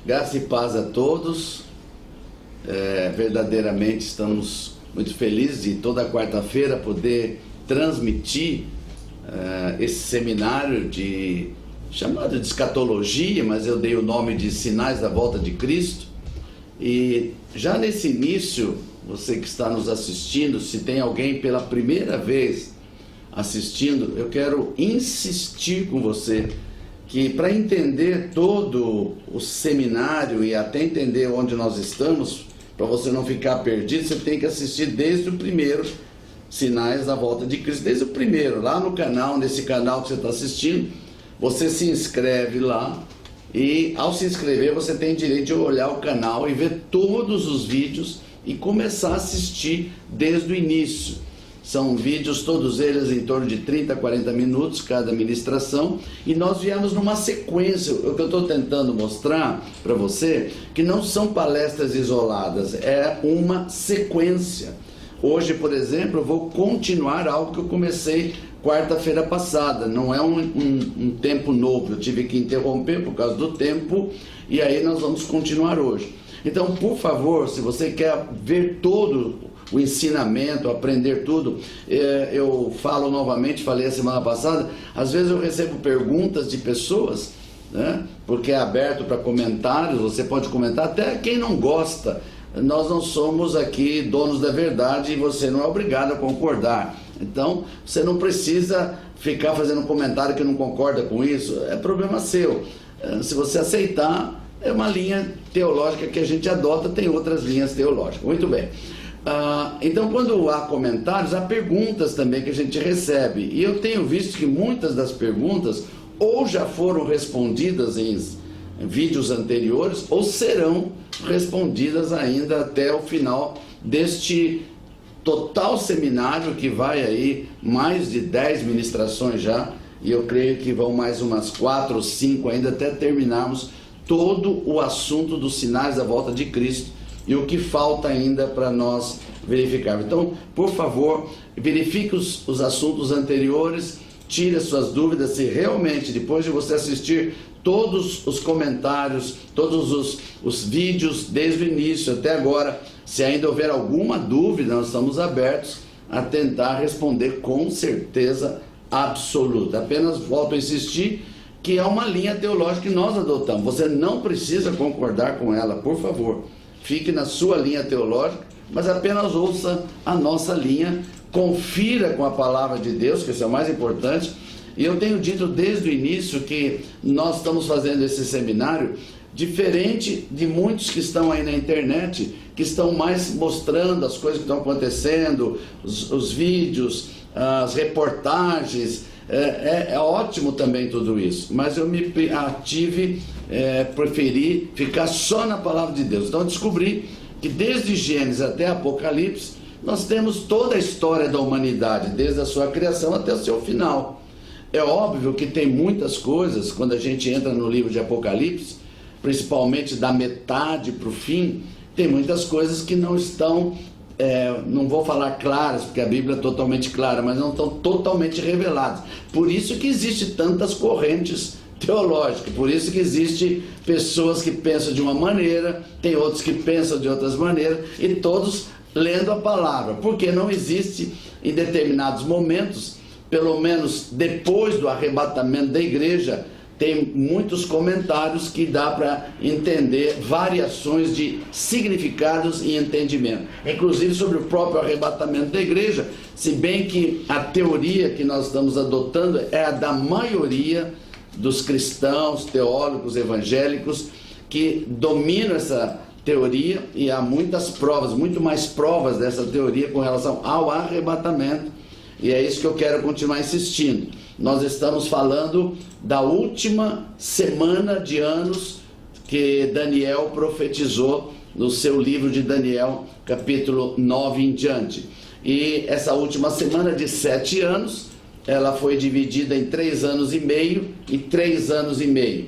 Graça e paz a todos. Verdadeiramente estamos muito felizes de toda quarta-feira poder transmitir esse seminário chamado de escatologia, mas eu dei o nome de Sinais da Volta de Cristo. E já nesse início, você que está nos assistindo, se tem alguém pela primeira vez assistindo, eu quero insistir com você que para entender todo o seminário e até entender onde nós estamos, para você não ficar perdido, você tem que assistir desde o primeiro Sinais da Volta de Cristo, desde o primeiro, lá no canal, nesse canal que você está assistindo, você se inscreve lá e ao se inscrever você tem direito de olhar o canal e ver todos os vídeos e começar a assistir desde o início. São vídeos, todos eles em torno de 30 a 40 minutos, cada ministração, e nós viemos numa sequência. O que eu estou tentando mostrar para você, que não são palestras isoladas, é uma sequência. Hoje, por exemplo, eu vou continuar algo que eu comecei quarta-feira passada, não é um tempo novo, eu tive que interromper por causa do tempo, e aí nós vamos continuar hoje. Então, por favor, se você quer ver todo o ensinamento, aprender tudo, eu falo novamente, falei a semana passada, às vezes eu recebo perguntas de pessoas, né, porque é aberto para comentários, você pode comentar, até quem não gosta, nós não somos aqui donos da verdade e você não é obrigado a concordar, então você não precisa ficar fazendo comentário que não concorda com isso, é problema seu, se você aceitar, é uma linha teológica que a gente adota, tem outras linhas teológicas, muito bem. Então, quando há comentários, há perguntas também que a gente recebe. E eu tenho visto que muitas das perguntas ou já foram respondidas em vídeos anteriores ou serão respondidas ainda até o final deste total seminário, que vai aí mais de 10 ministrações já. E eu creio que vão mais umas 4 ou 5 ainda até terminarmos todo o assunto dos sinais da volta de Cristo e o que falta ainda para nós verificarmos. Então, por favor, verifique os assuntos anteriores, tire as suas dúvidas, se realmente, depois de você assistir todos os comentários, todos os vídeos, desde o início até agora, se ainda houver alguma dúvida, nós estamos abertos a tentar responder com certeza absoluta. Apenas volto a insistir que é uma linha teológica que nós adotamos. Você não precisa concordar com ela, por favor. Fique na sua linha teológica, mas apenas ouça a nossa linha, confira com a palavra de Deus, que isso é o mais importante. E eu tenho dito desde o início que nós estamos fazendo esse seminário diferente de muitos que estão aí na internet, que estão mais mostrando as coisas que estão acontecendo, os vídeos, as reportagens. É ótimo também tudo isso, mas eu me preferi ficar só na palavra de Deus. Então eu descobri que desde Gênesis até Apocalipse nós temos toda a história da humanidade, desde a sua criação até o seu final. É óbvio que tem muitas coisas, quando a gente entra no livro de Apocalipse, principalmente da metade para o fim, tem muitas coisas que não estão, não vou falar claras, porque a Bíblia é totalmente clara, mas não estão totalmente reveladas. Por isso que existem tantas correntes teológicas, por isso que existem pessoas que pensam de uma maneira, tem outros que pensam de outras maneiras, e todos lendo a palavra, porque não existe em determinados momentos, pelo menos depois do arrebatamento da igreja, tem muitos comentários que dá para entender variações de significados e entendimento, inclusive sobre o próprio arrebatamento da igreja, se bem que a teoria que nós estamos adotando é a da maioria dos cristãos, teólogos, evangélicos, que dominam essa teoria, e há muitas provas, muito mais provas dessa teoria com relação ao arrebatamento, e é isso que eu quero continuar insistindo. Nós estamos falando da última semana de anos que Daniel profetizou no seu livro de Daniel, capítulo 9 em diante. E essa última semana de 7 anos, ela foi dividida em 3 anos e meio e 3 anos e meio.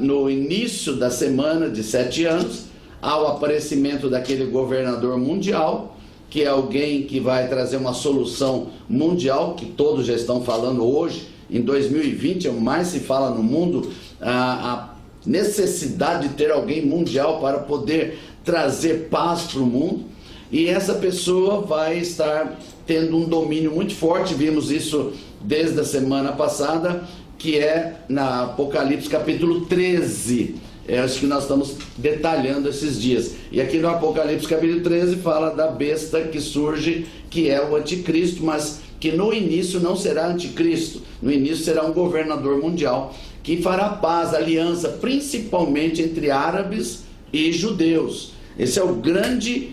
No início da semana de 7 anos, há o aparecimento daquele governador mundial, que é alguém que vai trazer uma solução mundial, que todos já estão falando hoje, em 2020, é o mais se fala no mundo, a necessidade de ter alguém mundial para poder trazer paz para o mundo, e essa pessoa vai estar tendo um domínio muito forte. Vimos isso desde a semana passada, que é na Apocalipse capítulo 13, acho que nós estamos detalhando esses dias, e aqui no Apocalipse capítulo 13 fala da besta que surge, que é o anticristo, mas que no início não será anticristo, no início será um governador mundial, que fará paz, aliança, principalmente entre árabes e judeus. Esse é o grande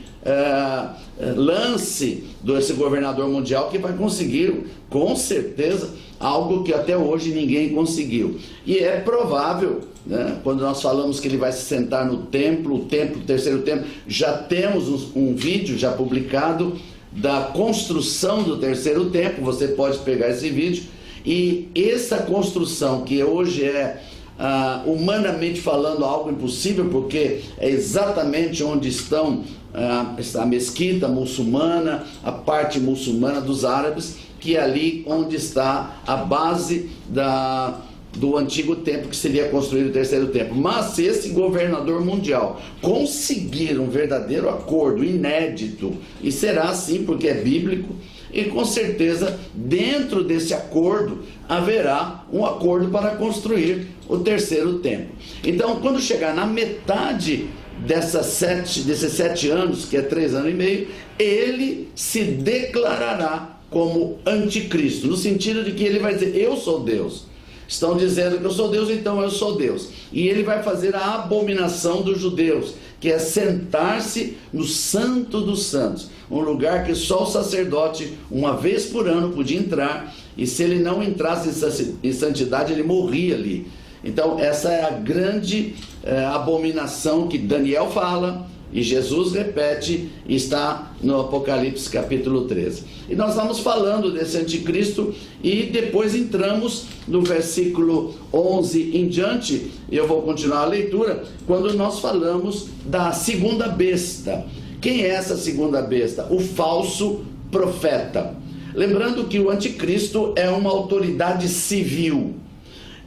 lance desse governador mundial, que vai conseguir, com certeza, algo que até hoje ninguém conseguiu. E é provável, né, quando nós falamos que ele vai se sentar no templo, o terceiro templo, já temos um vídeo já publicado da construção do terceiro templo, você pode pegar esse vídeo, e essa construção, que hoje é humanamente falando algo impossível, porque é exatamente onde estão a mesquita muçulmana, a parte muçulmana dos árabes, que é ali onde está a base do antigo templo, que seria construído o terceiro templo. Mas se esse governador mundial conseguir um verdadeiro acordo inédito, e será assim porque é bíblico, e com certeza dentro desse acordo haverá um acordo para construir o terceiro templo. Então, quando chegar na metade desses 7 anos, que é 3 anos e meio, ele se declarará como anticristo, no sentido de que ele vai dizer: eu sou Deus. Estão dizendo que eu sou Deus, então eu sou Deus. E ele vai fazer a abominação dos judeus, que é sentar-se no Santo dos Santos, um lugar que só o sacerdote, uma vez por ano, podia entrar, e se ele não entrasse em santidade, ele morria ali. Então essa é a grande abominação que Daniel fala, e Jesus repete, está no Apocalipse capítulo 13. E nós estamos falando desse anticristo, e depois entramos no versículo 11 em diante, e eu vou continuar a leitura, quando nós falamos da segunda besta. Quem é essa segunda besta? O falso profeta. Lembrando que o anticristo é uma autoridade civil,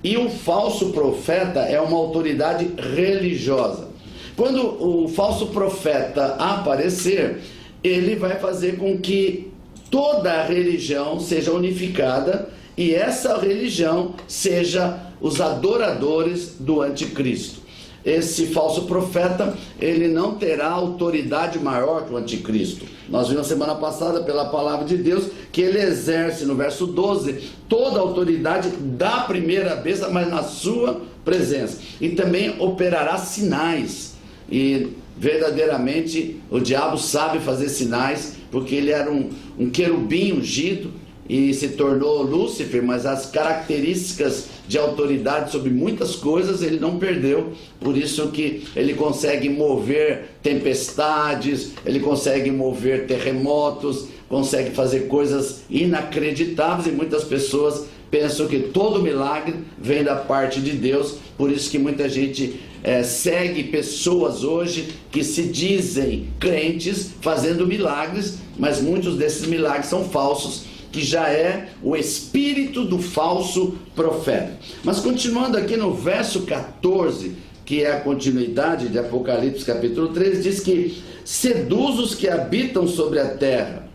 e o falso profeta é uma autoridade religiosa. Quando o falso profeta aparecer, ele vai fazer com que toda a religião seja unificada, e essa religião seja os adoradores do anticristo. Esse falso profeta, ele não terá autoridade maior que o anticristo. Nós vimos semana passada, pela palavra de Deus, que ele exerce, no verso 12, toda a autoridade da primeira besta, mas na sua presença. E também operará sinais. E verdadeiramente o diabo sabe fazer sinais, porque ele era um querubim ungido e se tornou Lúcifer, mas as características de autoridade sobre muitas coisas ele não perdeu. Por isso que ele consegue mover tempestades, ele consegue mover terremotos, consegue fazer coisas inacreditáveis, e muitas pessoas pensam que todo milagre vem da parte de Deus. Por isso que muita gente segue pessoas hoje que se dizem crentes fazendo milagres, mas muitos desses milagres são falsos, que já é o espírito do falso profeta. Mas continuando aqui no verso 14, que é a continuidade de Apocalipse capítulo 13, diz que seduz os que habitam sobre a terra.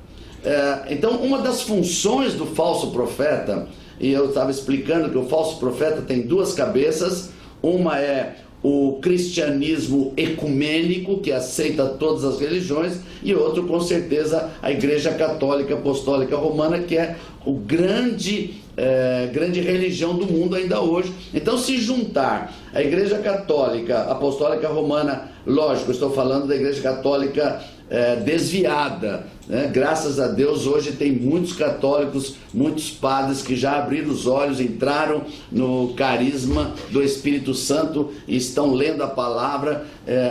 Então, uma das funções do falso profeta, e eu estava explicando que o falso profeta tem 2 cabeças, uma é o cristianismo ecumênico, que aceita todas as religiões, e outro, com certeza, a Igreja Católica Apostólica Romana, que é o grande religião do mundo ainda hoje. Então, se juntar a Igreja Católica Apostólica Romana, lógico, estou falando da Igreja Católica desviada, né? Graças a Deus hoje tem muitos católicos, muitos padres que já abriram os olhos, entraram no carisma do Espírito Santo e estão lendo a palavra,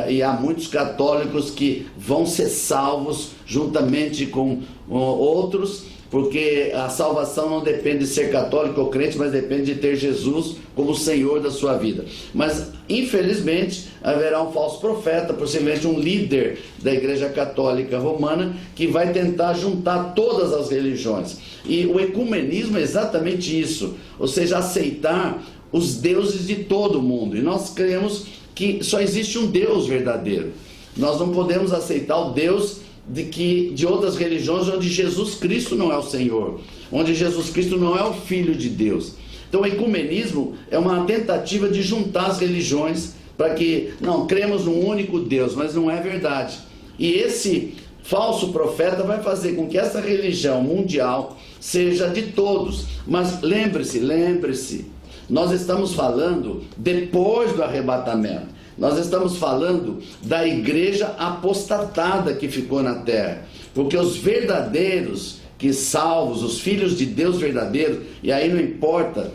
e há muitos católicos que vão ser salvos juntamente com outros, porque a salvação não depende de ser católico ou crente, mas depende de ter Jesus como Senhor da sua vida. Mas, infelizmente, haverá um falso profeta, possivelmente um líder da Igreja Católica Romana, que vai tentar juntar todas as religiões. E o ecumenismo é exatamente isso, ou seja, aceitar os deuses de todo mundo. E nós cremos que só existe um Deus verdadeiro. Nós não podemos aceitar o Deus de outras religiões onde Jesus Cristo não é o Senhor, onde Jesus Cristo não é o Filho de Deus. Então o ecumenismo é uma tentativa de juntar as religiões para que, não, cremos num único Deus, mas não é verdade. E esse falso profeta vai fazer com que essa religião mundial seja de todos. Mas lembre-se, nós estamos falando depois do arrebatamento. Nós estamos falando da igreja apostatada que ficou na terra. Porque os verdadeiros que salvos, os filhos de Deus verdadeiros, e aí não importa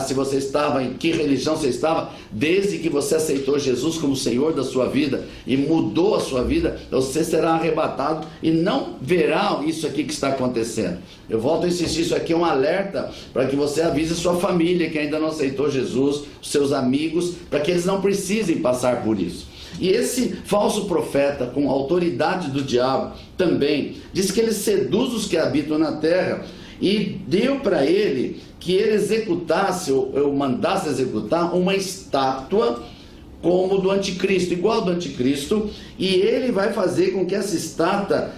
se você estava, em que religião você estava, desde que você aceitou Jesus como Senhor da sua vida e mudou a sua vida, você será arrebatado e não verá isso aqui que está acontecendo. Eu volto a insistir, isso aqui é um alerta para que você avise sua família que ainda não aceitou Jesus, seus amigos, para que eles não precisem passar por isso. E esse falso profeta, com a autoridade do diabo, também diz que ele seduz os que habitam na terra e deu para ele que ele executasse, ou mandasse executar, uma estátua como do anticristo, igual do anticristo, e ele vai fazer com que essa estátua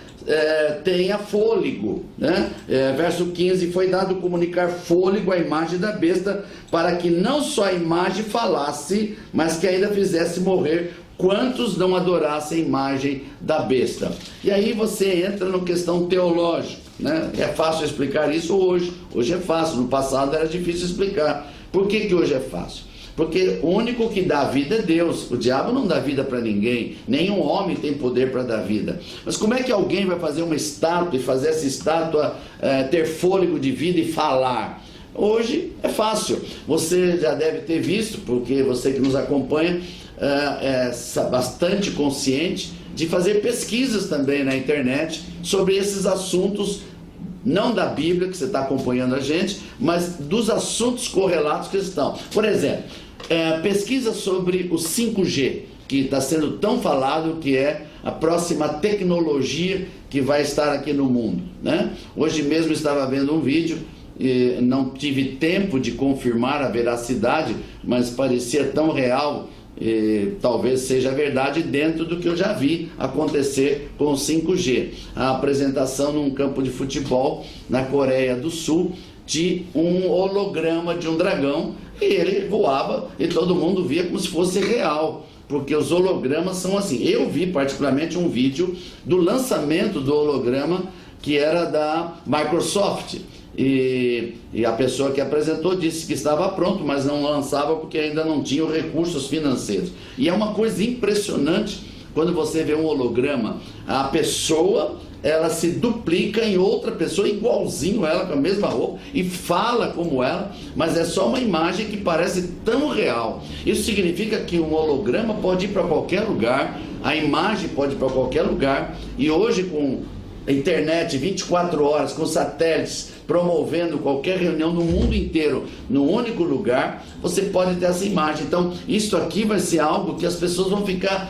tenha fôlego, né? Verso 15, foi dado comunicar fôlego à imagem da besta, para que não só a imagem falasse, mas que ainda fizesse morrer quantos não adorassem a imagem da besta. E aí você entra na questão teológica, né? É fácil explicar isso hoje é fácil, no passado era difícil explicar. Por que hoje é fácil? Porque o único que dá vida é Deus. O diabo não dá vida para ninguém. Nenhum homem tem poder para dar vida. Mas como é que alguém vai fazer uma estátua e fazer essa estátua ter fôlego de vida e falar? Hoje é fácil. Você já deve ter visto, porque você que nos acompanha é bastante consciente de fazer pesquisas também na internet sobre esses assuntos, não da Bíblia, que você está acompanhando a gente, mas dos assuntos correlatos que estão. Por exemplo, pesquisa sobre o 5G, que está sendo tão falado, que é a próxima tecnologia que vai estar aqui no mundo, né? Hoje mesmo estava vendo um vídeo, e não tive tempo de confirmar a veracidade, mas parecia tão real, talvez seja verdade dentro do que eu já vi acontecer com o 5G. A apresentação num campo de futebol na Coreia do Sul de um holograma de um dragão, e ele voava e todo mundo via como se fosse real, porque os hologramas são assim. Eu vi particularmente um vídeo do lançamento do holograma, que era da Microsoft, e a pessoa que apresentou disse que estava pronto, mas não lançava porque ainda não tinha os recursos financeiros. E é uma coisa impressionante quando você vê um holograma. A pessoa, ela se duplica em outra pessoa igualzinho ela, com a mesma roupa, e fala como ela, mas é só uma imagem que parece tão real. Isso significa que um holograma pode ir para qualquer lugar, a imagem pode ir para qualquer lugar, e hoje com a internet 24 horas, com satélites promovendo qualquer reunião no mundo inteiro, num único lugar, você pode ter essa imagem. Então, isso aqui vai ser algo que as pessoas vão ficar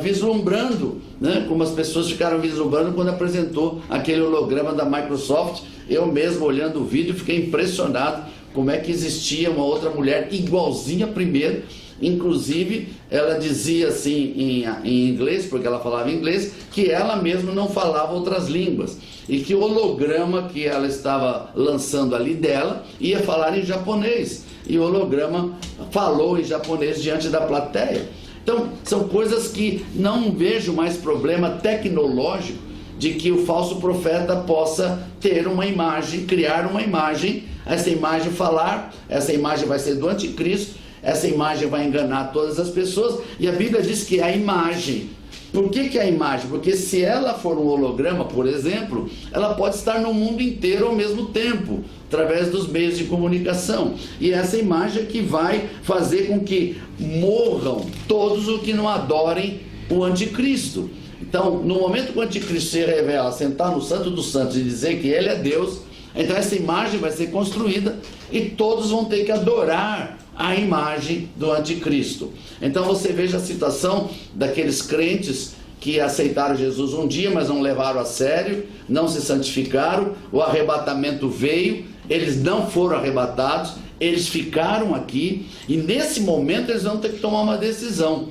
vislumbrando, né? Como as pessoas ficaram vislumbrando quando apresentou aquele holograma da Microsoft. Eu mesmo, olhando o vídeo, fiquei impressionado como é que existia uma outra mulher igualzinha a primeira. Inclusive, ela dizia assim em inglês, porque ela falava inglês, que ela mesma não falava outras línguas, e que o holograma que ela estava lançando ali dela ia falar em japonês, e o holograma falou em japonês diante da plateia. Então, são coisas que não vejo mais problema tecnológico de que o falso profeta possa ter uma imagem, criar uma imagem, essa imagem falar, essa imagem vai ser do anticristo, essa imagem vai enganar todas as pessoas, e a Bíblia diz que a imagem. Por que a imagem? Porque se ela for um holograma, por exemplo, ela pode estar no mundo inteiro ao mesmo tempo, através dos meios de comunicação. E essa imagem é que vai fazer com que morram todos os que não adorem o anticristo. Então, no momento que o anticristo se revela, sentar no Santo dos Santos e dizer que ele é Deus, então essa imagem vai ser construída e todos vão ter que adorar a imagem do anticristo. Então você veja a situação daqueles crentes que aceitaram Jesus um dia, mas não levaram a sério, não se santificaram, o arrebatamento veio, eles não foram arrebatados, Eles ficaram aqui e nesse momento eles vão ter que tomar uma decisão.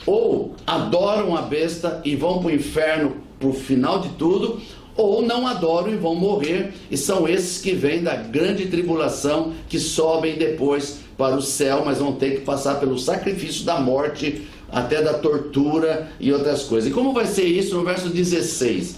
Ou adoram a besta e vão para o inferno para o final de tudo, ou não adoram e vão morrer, e são esses que vêm da grande tribulação, que sobem depois para o céu, mas vão ter que passar pelo sacrifício da morte, até da tortura e outras coisas. E como vai ser isso no verso 16?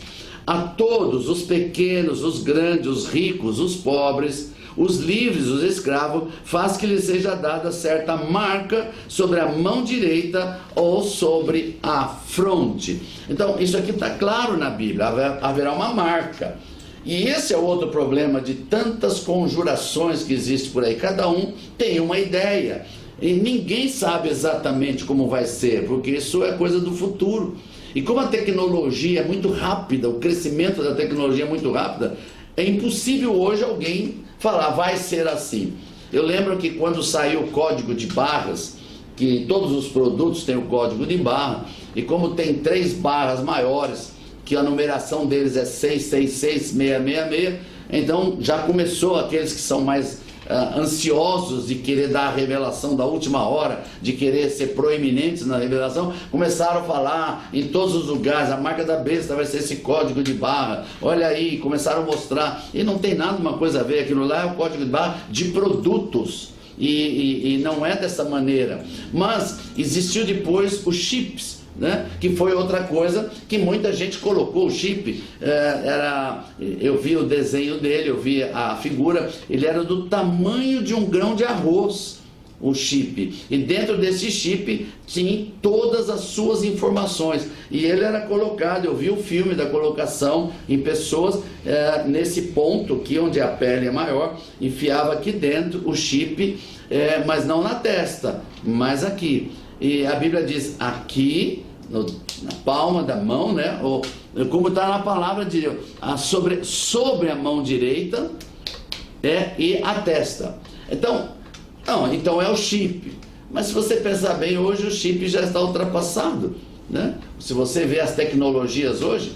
A todos, os pequenos, os grandes, os ricos, os pobres, os livres, os escravos, faz que lhes seja dada certa marca sobre a mão direita ou sobre a fronte. Então, isso aqui está claro na Bíblia, haverá uma marca. E esse é outro problema de tantas conjurações que existem por aí. Cada um tem uma ideia. E ninguém sabe exatamente como vai ser, porque isso é coisa do futuro. E como a tecnologia é muito rápida, o crescimento da tecnologia é muito rápida, é impossível hoje alguém falar, vai ser assim. Eu lembro que quando saiu o código de barras, que todos os produtos têm o código de barra, e como tem 3 barras maiores, que a numeração deles é 666, 666, então já começou aqueles que são mais ansiosos de querer dar a revelação da última hora, de querer ser proeminentes na revelação, começaram a falar em todos os lugares, a marca da besta vai ser esse código de barra, olha aí, começaram a mostrar, e não tem nada uma coisa a ver, aquilo lá é o código de barra de produtos, e não é dessa maneira, mas existiu depois os chips, né? Que foi outra coisa que muita gente colocou. O chip eu vi o desenho dele, eu vi a figura, ele era do tamanho de um grão de arroz, o chip, e dentro desse chip tinha todas as suas informações, e ele era colocado, eu vi o filme da colocação em pessoas nesse ponto aqui onde a pele é maior, enfiava aqui dentro o chip, mas não na testa, mas aqui. E a Bíblia diz, aqui, na palma da mão, né? Ou, como está na palavra de Deus, sobre a mão direita e a testa. Então é o chip. Mas se você pensar bem, hoje o chip já está ultrapassado, né? Se você vê as tecnologias hoje,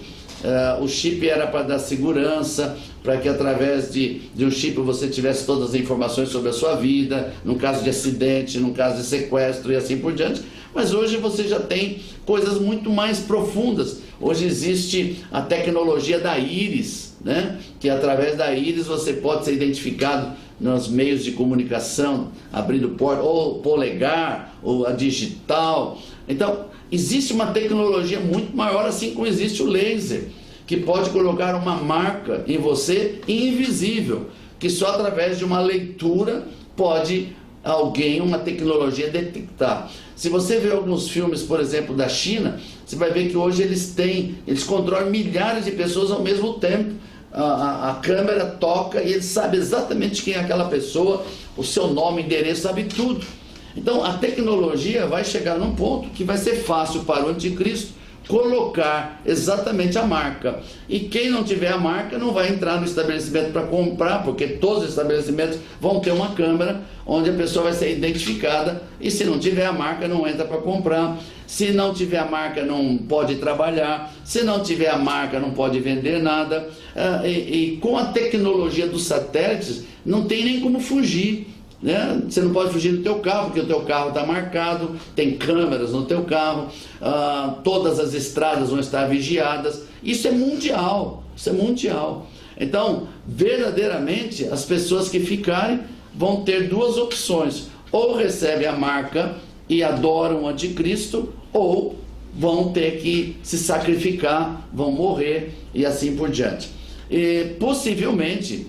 o chip era para dar segurança, para que através de um chip você tivesse todas as informações sobre a sua vida, no caso de acidente, no caso de sequestro e assim por diante. Mas hoje você já tem coisas muito mais profundas. Hoje existe a tecnologia da íris, né? Que através da íris você pode ser identificado nos meios de comunicação, abrindo porta, ou polegar, ou a digital. Então, existe uma tecnologia muito maior, assim como existe o laser, que pode colocar uma marca em você invisível, que só através de uma leitura pode uma tecnologia detectar. Se você vê alguns filmes, por exemplo, da China, você vai ver que hoje eles controlam milhares de pessoas ao mesmo tempo. A câmera toca e ele sabe exatamente quem é aquela pessoa, o seu nome, endereço, sabe tudo. Então a tecnologia vai chegar num ponto que vai ser fácil para o anticristo colocar exatamente a marca, e quem não tiver a marca não vai entrar no estabelecimento para comprar, porque todos os estabelecimentos vão ter uma câmera onde a pessoa vai ser identificada, e se não tiver a marca não entra para comprar, se não tiver a marca não pode trabalhar, se não tiver a marca não pode vender nada, e com a tecnologia dos satélites não tem nem como fugir, né? Você não pode fugir do teu carro, porque o teu carro está marcado, tem câmeras no teu carro, todas as estradas vão estar vigiadas. Isso é mundial, isso é mundial. Então, verdadeiramente, as pessoas que ficarem vão ter 2 opções: ou recebem a marca e adoram o anticristo, ou vão ter que se sacrificar, vão morrer e assim por diante. E possivelmente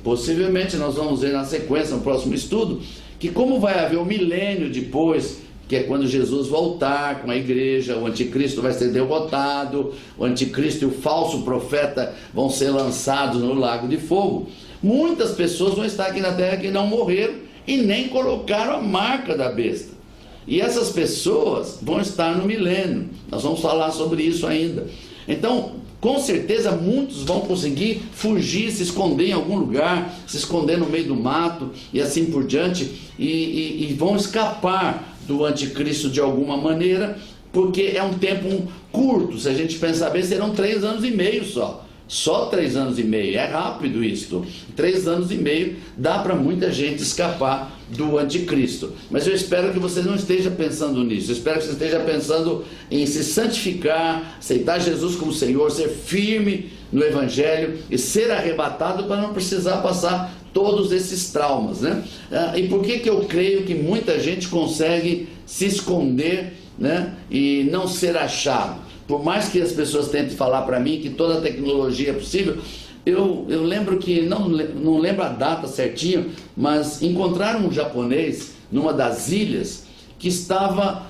nós vamos ver na sequência, no próximo estudo, que como vai haver um milênio depois, que é quando Jesus voltar com a igreja, o anticristo vai ser derrotado, o anticristo e o falso profeta vão ser lançados no lago de fogo. Muitas pessoas vão estar aqui na terra que não morreram e nem colocaram a marca da besta. E essas pessoas vão estar no milênio. Nós vamos falar sobre isso ainda. Então, com certeza muitos vão conseguir fugir, se esconder em algum lugar, se esconder no meio do mato e assim por diante, e vão escapar do anticristo de alguma maneira, porque é um tempo curto. Se a gente pensar bem, serão 3 anos e meio só Só 3 anos e meio, é rápido isso. 3 anos e meio dá para muita gente escapar do anticristo. Mas eu espero que você não esteja pensando nisso. Eu espero que você esteja pensando em se santificar, aceitar Jesus como Senhor, ser firme no Evangelho e ser arrebatado para não precisar passar todos esses traumas, né? E por que eu creio que muita gente consegue se esconder, né, e não ser achado? Por mais que as pessoas tentem falar para mim que toda a tecnologia é possível, eu lembro que, não lembro a data certinho, mas encontraram um japonês numa das ilhas que estava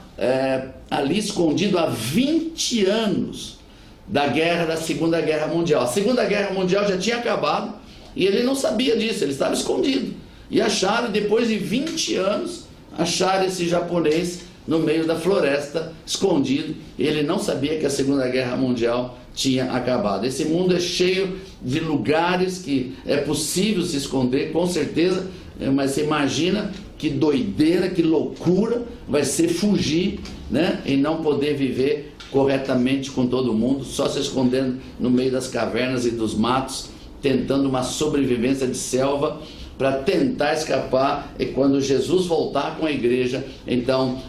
ali escondido há 20 anos da Segunda Guerra Mundial. A Segunda Guerra Mundial já tinha acabado e ele não sabia disso, ele estava escondido. E acharam, depois de 20 anos, acharam esse japonês no meio da floresta, escondido. Ele não sabia que a Segunda Guerra Mundial tinha acabado. Esse mundo é cheio de lugares que é possível se esconder, com certeza, mas você imagina que doideira, que loucura vai ser fugir, né, e não poder viver corretamente com todo mundo, só se escondendo no meio das cavernas e dos matos, tentando uma sobrevivência de selva para tentar escapar, e quando Jesus voltar com a igreja, então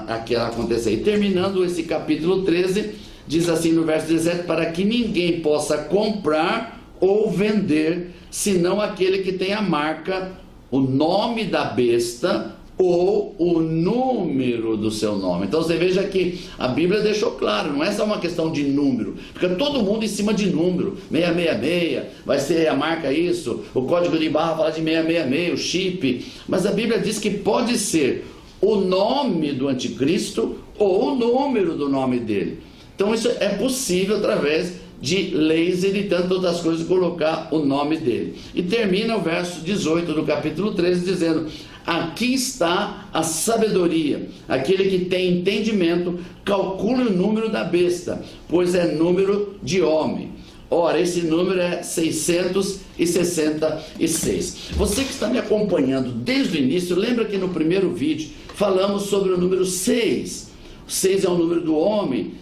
aquilo acontecer. E terminando esse capítulo 13, diz assim no verso 17: para que ninguém possa comprar ou vender, senão aquele que tem a marca, o nome da besta ou o número do seu nome. Então você veja que a Bíblia deixou claro, não é só uma questão de número, fica todo mundo em cima de número, 666, vai ser a marca isso, o código de barra fala de 666, o chip, mas a Bíblia diz que pode ser o nome do anticristo ou o número do nome dele. Então isso é possível através de leis e de tantas outras coisas, colocar o nome dele. E termina o verso 18 do capítulo 13 dizendo: aqui está a sabedoria, aquele que tem entendimento, calcule o número da besta, pois é número de homem. Ora, esse número é 666. Você que está me acompanhando desde o início, lembra que no primeiro vídeo falamos sobre o número 6. O 6 é o número do homem.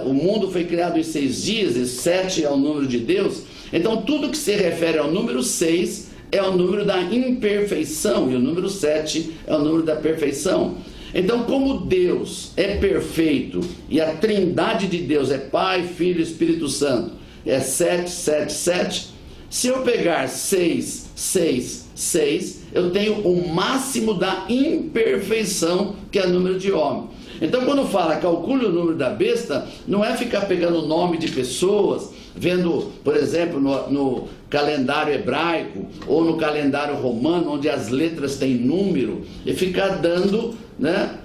O mundo foi criado em 6 dias, e 7 é o número de Deus. Então tudo que se refere ao número 6 é o número da imperfeição, e o número 7 é o número da perfeição. Então, como Deus é perfeito e a trindade de Deus é Pai, Filho e Espírito Santo, é 7, 7, 7, se eu pegar 6, 6, 6, eu tenho o máximo da imperfeição, que é o número de homem. Então quando fala calcule o número da besta, não é ficar pegando o nome de pessoas, vendo, por exemplo, no calendário hebraico ou no calendário romano, onde as letras têm número, e ficar dando, né,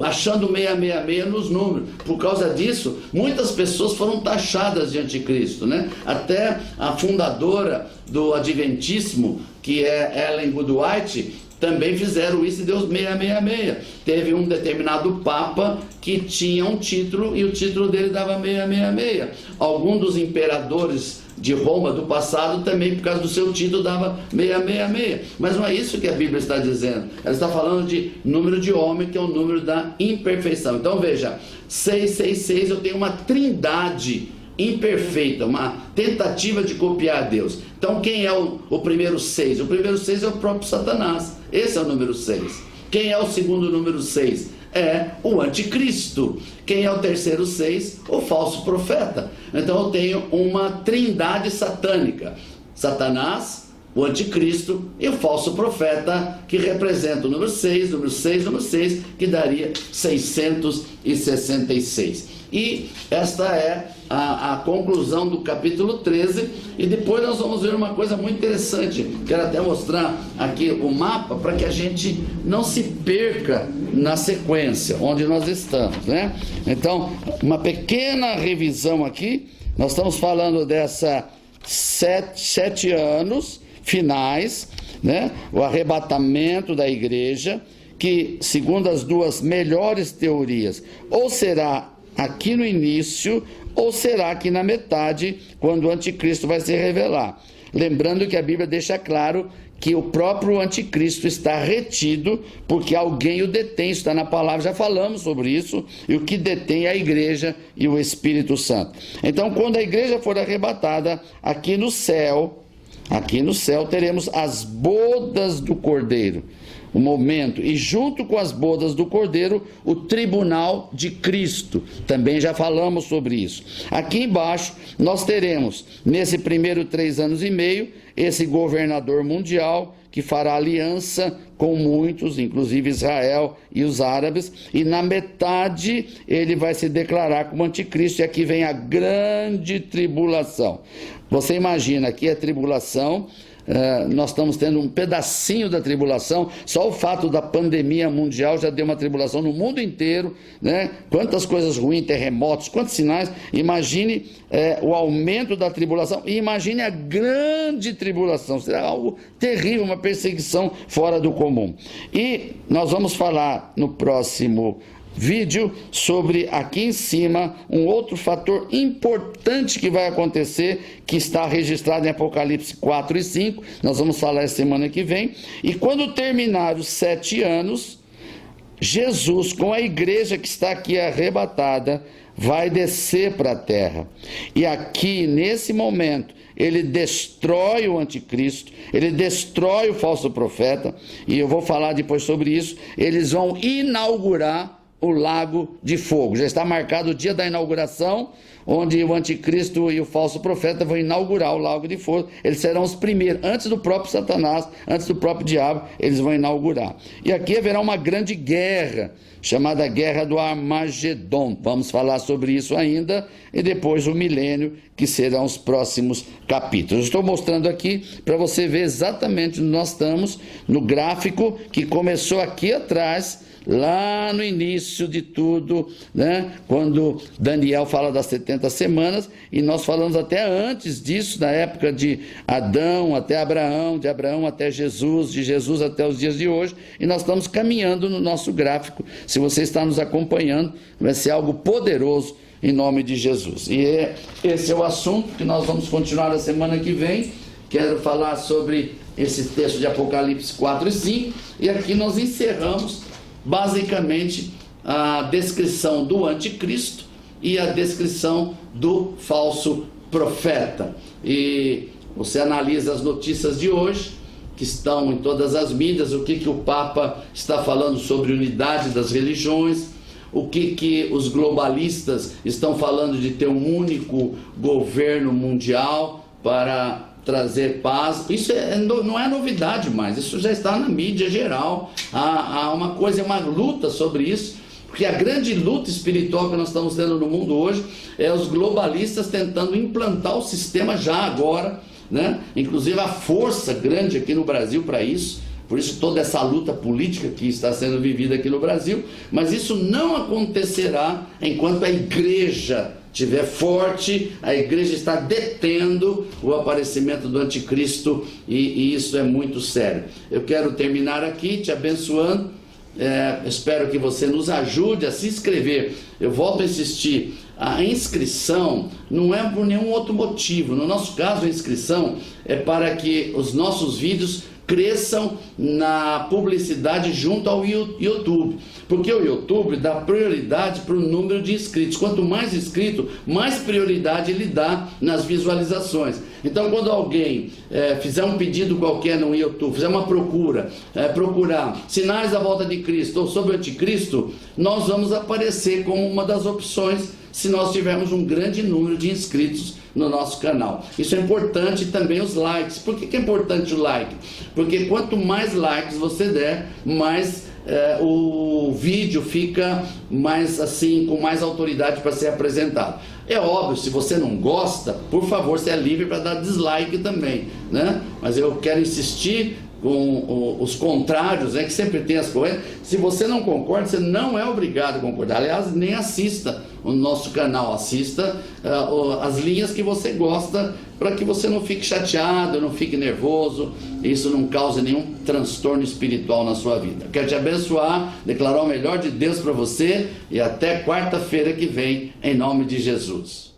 achando 666 nos números. Por causa disso, muitas pessoas foram taxadas de anticristo, né? Até a fundadora do Adventismo, que é Ellen G. White, também fizeram isso e deu 666. Teve um determinado papa que tinha um título e o título dele dava 666. Algum dos imperadores de Roma do passado também, por causa do seu título, dava 666. Mas não é isso que a Bíblia está dizendo. Ela está falando de número de homem, que é o número da imperfeição. Então veja, 666, eu tenho uma trindade imperfeita, uma tentativa de copiar Deus. Então quem é o primeiro 6? O primeiro 6 é o próprio Satanás. Esse é o número 6. Quem é o segundo número 6? É o anticristo. Quem é o terceiro 6? O falso profeta. Então eu tenho uma trindade satânica: Satanás, o anticristo e o falso profeta, que representa o número 6, número 6, número 6, que daria 666. E esta é a conclusão do capítulo 13, e depois nós vamos ver uma coisa muito interessante. Quero até mostrar aqui o mapa para que a gente não se perca na sequência onde nós estamos, né? Então, uma pequena revisão aqui. Nós estamos falando dessa 7 anos finais, né? O arrebatamento da igreja, que segundo as duas melhores teorias, ou será aqui no início, ou será aqui na metade, quando o anticristo vai se revelar. Lembrando que a Bíblia deixa claro que o próprio anticristo está retido, porque alguém o detém, isso está na palavra, já falamos sobre isso, e o que detém é a igreja e o Espírito Santo. Então, quando a igreja for arrebatada, aqui no céu teremos as bodas do Cordeiro, o momento, e junto com as bodas do Cordeiro, o tribunal de Cristo, também já falamos sobre isso. Aqui embaixo, nós teremos, nesse primeiro 3 anos e meio, esse governador mundial, que fará aliança com muitos, inclusive Israel e os árabes, e na metade ele vai se declarar como anticristo, e aqui vem a grande tribulação. Você imagina, aqui a tribulação, nós estamos tendo um pedacinho da tribulação, só o fato da pandemia mundial já deu uma tribulação no mundo inteiro, né? Quantas coisas ruins, terremotos, quantos sinais. Imagine o aumento da tribulação, e imagine a grande tribulação, será algo terrível, uma perseguição fora do comum. E nós vamos falar no próximo vídeo sobre, aqui em cima, um outro fator importante que vai acontecer, que está registrado em Apocalipse 4 e 5, nós vamos falar essa semana que vem, e quando terminar os 7 anos, Jesus, com a igreja que está aqui arrebatada, vai descer para a terra, e aqui, nesse momento, ele destrói o anticristo, ele destrói o falso profeta, e eu vou falar depois sobre isso. Eles vão inaugurar o lago de fogo, já está marcado o dia da inauguração, onde o anticristo e o falso profeta vão inaugurar o lago de fogo. Eles serão os primeiros, antes do próprio Satanás, antes do próprio diabo, eles vão inaugurar. E aqui haverá uma grande guerra, chamada Guerra do Armagedon. Vamos falar sobre isso ainda, e depois o milênio, que serão os próximos capítulos. Estou mostrando aqui para você ver exatamente onde nós estamos, no gráfico que começou aqui atrás, lá no início de tudo, né? Quando Daniel fala das 70 semanas, e nós falamos até antes disso, na época de Adão até Abraão, de Abraão até Jesus, de Jesus até os dias de hoje, e nós estamos caminhando no nosso gráfico. Se você está nos acompanhando, vai ser algo poderoso em nome de Jesus. E esse é o assunto que nós vamos continuar na semana que vem. Quero falar sobre esse texto de Apocalipse 4 e 5, e aqui nós encerramos basicamente a descrição do anticristo e a descrição do falso profeta. E você analisa as notícias de hoje, que estão em todas as mídias, o que o Papa está falando sobre unidade das religiões, o que os globalistas estão falando de ter um único governo mundial para trazer paz. Isso não é novidade mais, isso já está na mídia geral. Há uma coisa, uma luta sobre isso, porque a grande luta espiritual que nós estamos tendo no mundo hoje é os globalistas tentando implantar o sistema já agora, né? Inclusive a força grande aqui no Brasil para isso, por isso toda essa luta política que está sendo vivida aqui no Brasil, mas isso não acontecerá enquanto a igreja estiver forte, a igreja está detendo o aparecimento do anticristo, e isso é muito sério. Eu quero terminar aqui te abençoando, espero que você nos ajude a se inscrever. Eu volto a insistir, a inscrição não é por nenhum outro motivo. No nosso caso, a inscrição é para que os nossos vídeos cresçam na publicidade junto ao YouTube, porque o YouTube dá prioridade para o número de inscritos. Quanto mais inscrito, mais prioridade ele dá nas visualizações. Então, quando alguém fizer um pedido qualquer no YouTube, fizer uma procura, procurar sinais da volta de Cristo ou sobre o anticristo, nós vamos aparecer como uma das opções, se nós tivermos um grande número de inscritos no nosso canal. Isso é importante, também os likes. Por que é importante o like? Porque quanto mais likes você der, mais o vídeo fica mais assim, com mais autoridade para ser apresentado. É óbvio, se você não gosta, por favor, você é livre para dar dislike também, né? Mas eu quero insistir com os contrários, que sempre tem as coisas. Se você não concorda, você não é obrigado a concordar. Aliás, nem assista o nosso canal, assista as linhas que você gosta, para que você não fique chateado, não fique nervoso, isso não cause nenhum transtorno espiritual na sua vida. Quero te abençoar, declarar o melhor de Deus para você, e até quarta-feira que vem, em nome de Jesus.